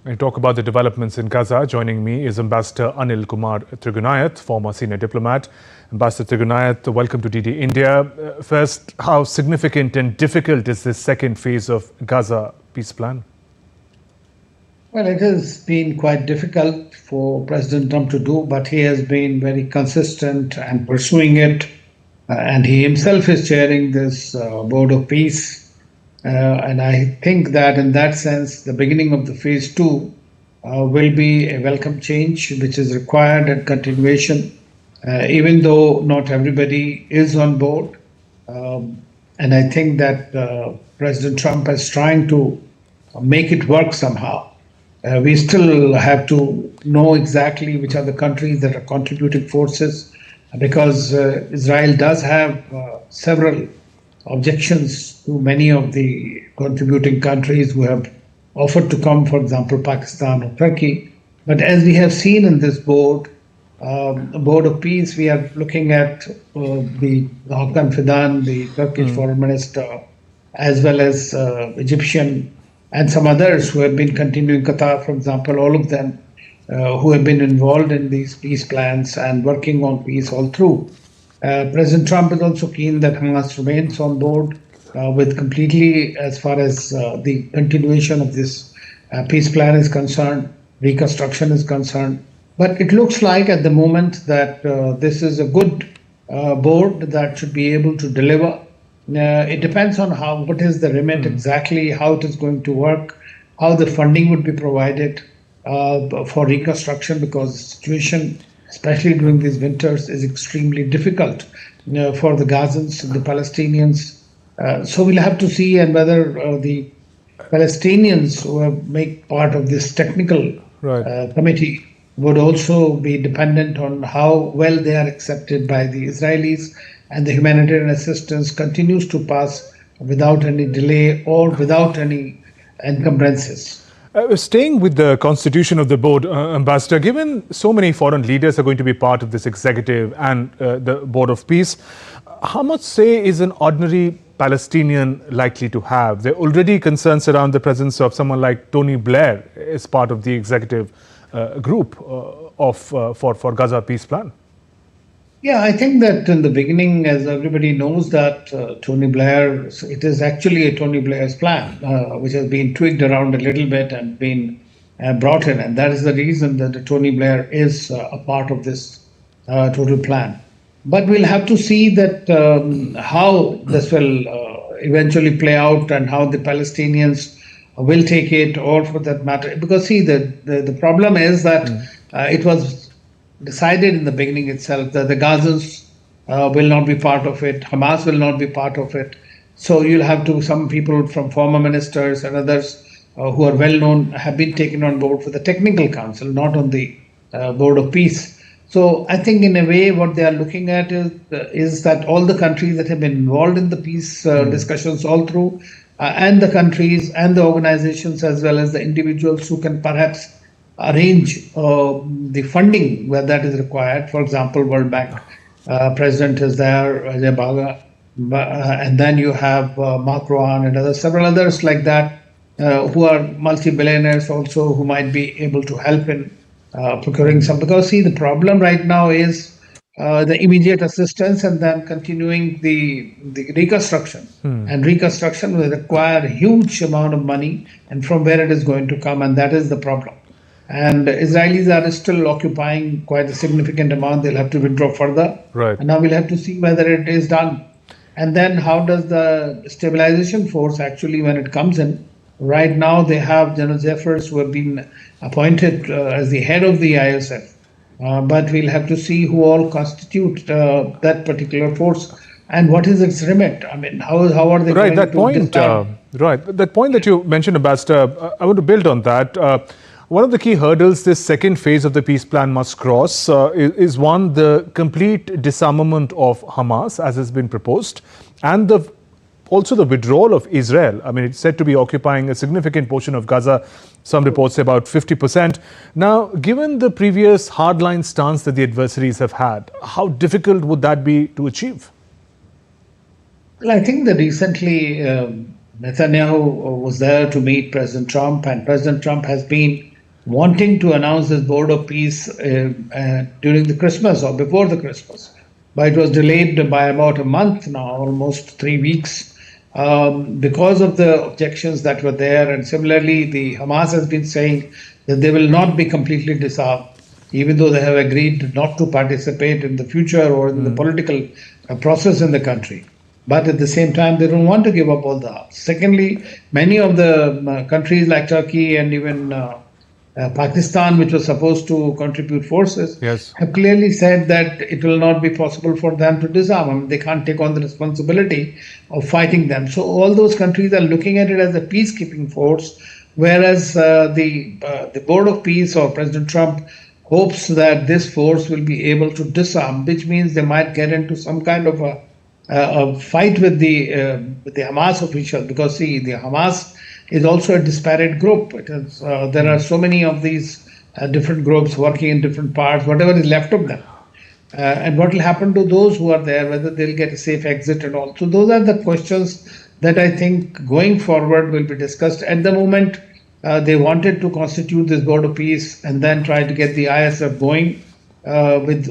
I talk about the developments in Gaza. Joining me is Ambassador Anil Kumar Trigunayat, former senior diplomat. Ambassador Trigunayat, welcome to DD India. First, how significant and difficult is this second phase of Gaza peace plan? Well, it has been quite difficult for President Trump to do, but he has been very consistent and pursuing it. And he himself is chairing this Board of Peace. And I think that in that sense, the beginning of the phase two will be a welcome change, which is required and continuation, even though not everybody is on board. And I think that President Trump is trying to make it work somehow. We still have to know exactly which are the countries that are contributing forces, because Israel does have several objections to many of the contributing countries who have offered to come, for example, Pakistan or Turkey. But as we have seen in this board of peace, we are looking at the Hakan Fidan, the Turkish foreign minister, as well as Egyptian and some others who have been continuing, Qatar, for example, all of them who have been involved in these peace plans and working on peace all through. President Trump is also keen that Hamas remains on board with completely, as far as the continuation of this peace plan is concerned, reconstruction is concerned. But it looks like at the moment that this is a good board that should be able to deliver. It depends on what is the remit exactly, how it is going to work, how the funding would be provided for reconstruction, because the situation, especially during these winters, is extremely difficult for the Gazans, the Palestinians. So we'll have to see, and whether the Palestinians who make part of this technical committee would also be dependent on how well they are accepted by the Israelis, and the humanitarian assistance continues to pass without any delay or without any encumbrances. Staying with the constitution of the board, Ambassador, given so many foreign leaders are going to be part of this executive and the Board of Peace, how much say is an ordinary Palestinian likely to have? There are already concerns around the presence of someone like Tony Blair as part of the executive group for Gaza peace plan. Yeah, I think that in the beginning, as everybody knows, that Tony Blair, it is actually a Tony Blair's plan, which has been tweaked around a little bit and been brought in. And that is the reason that Tony Blair is a part of this total plan. But we'll have to see that how this will eventually play out, and how the Palestinians will take it, or for that matter. Because see, the problem is that it was decided in the beginning itself that the Gazans will not be part of it, Hamas will not be part of it. So you'll have to, some people from former ministers and others who are well known have been taken on board for the technical council, not on the Board of Peace. So I think in a way what they are looking at is that all the countries that have been involved in the peace discussions all through, and the countries and the organizations, as well as the individuals who can perhaps arrange the funding where that is required. For example, World Bank president is there, Ajay Baga, and then you have Macron and several others like that who are multi-billionaires also, who might be able to help in procuring some. Because see, the problem right now is the immediate assistance, and then continuing the reconstruction. And reconstruction will require a huge amount of money, and from where it is going to come, and that is the problem. And Israelis are still occupying quite a significant amount. They'll have to withdraw further. Right. And now we'll have to see whether it is done. And then how does the stabilization force actually, when it comes in? Right now they have General Zephyrs, who have been appointed as the head of the ISF. But we'll have to see who all constitute that particular force, and what is its remit. I mean, how are they going to that point that you mentioned, Ambassador, I want to build on that. One of the key hurdles this second phase of the peace plan must cross is one, the complete disarmament of Hamas, as has been proposed, and also the withdrawal of Israel. I mean, it's said to be occupying a significant portion of Gaza. Some reports say about 50%. Now, given the previous hardline stance that the adversaries have had, how difficult would that be to achieve? Well, I think that recently Netanyahu was there to meet President Trump, and President Trump has been wanting to announce this board of peace during the Christmas or before the Christmas. But it was delayed by about a month now, almost 3 weeks, because of the objections that were there. And similarly, the Hamas has been saying that they will not be completely disarmed, even though they have agreed not to participate in the future or in the political process in the country. But at the same time, they don't want to give up all the arms. Secondly, many of the countries like Turkey and even Pakistan, which was supposed to contribute forces, Yes. have clearly said that it will not be possible for them to disarm them. They can't take on the responsibility of fighting them. So all those countries are looking at it as a peacekeeping force, whereas the Board of Peace or President Trump hopes that this force will be able to disarm, which means they might get into some kind of a fight with the Hamas officials, because see, the Hamas is also a disparate group. It is, there are so many of these different groups working in different parts, whatever is left of them. And what will happen to those who are there, whether they'll get a safe exit and all. So those are the questions that I think going forward will be discussed. At the moment, they wanted to constitute this board of peace and then try to get the ISF going with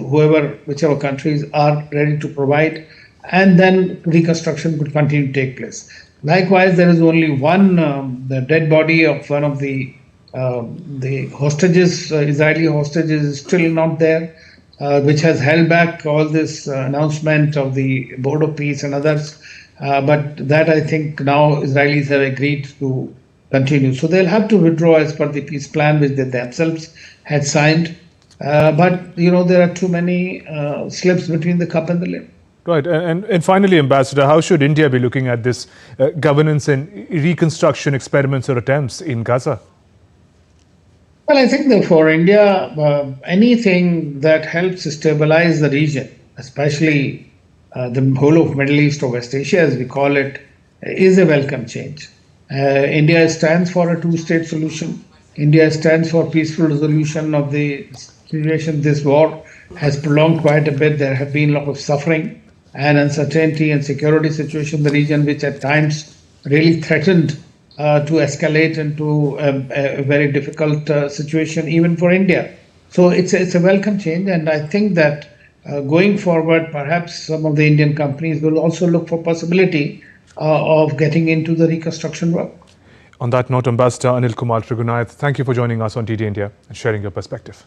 whichever countries are ready to provide, and then reconstruction could continue to take place. Likewise, there is only one, the dead body of one of the hostages, Israeli hostages, is still not there, which has held back all this announcement of the Board of Peace and others. But that, I think, now Israelis have agreed to continue. So they'll have to withdraw as per the peace plan which they themselves had signed. But, there are too many slips between the cup and the lip. Right. And finally, Ambassador, how should India be looking at this governance and reconstruction experiments or attempts in Gaza? Well, I think that for India, anything that helps stabilize the region, especially the whole of Middle East or West Asia, as we call it, is a welcome change. India stands for a two-state solution. India stands for peaceful resolution of the situation. This war has prolonged quite a bit. There have been a lot of suffering and uncertainty and security situation in the region, which at times really threatened to escalate into a very difficult situation even for India. So it's a welcome change, and I think that going forward, perhaps some of the Indian companies will also look for possibility of getting into the reconstruction work. On that note, Ambassador Anil Kumar Trigunath, thank you for joining us on DD India and sharing your perspective.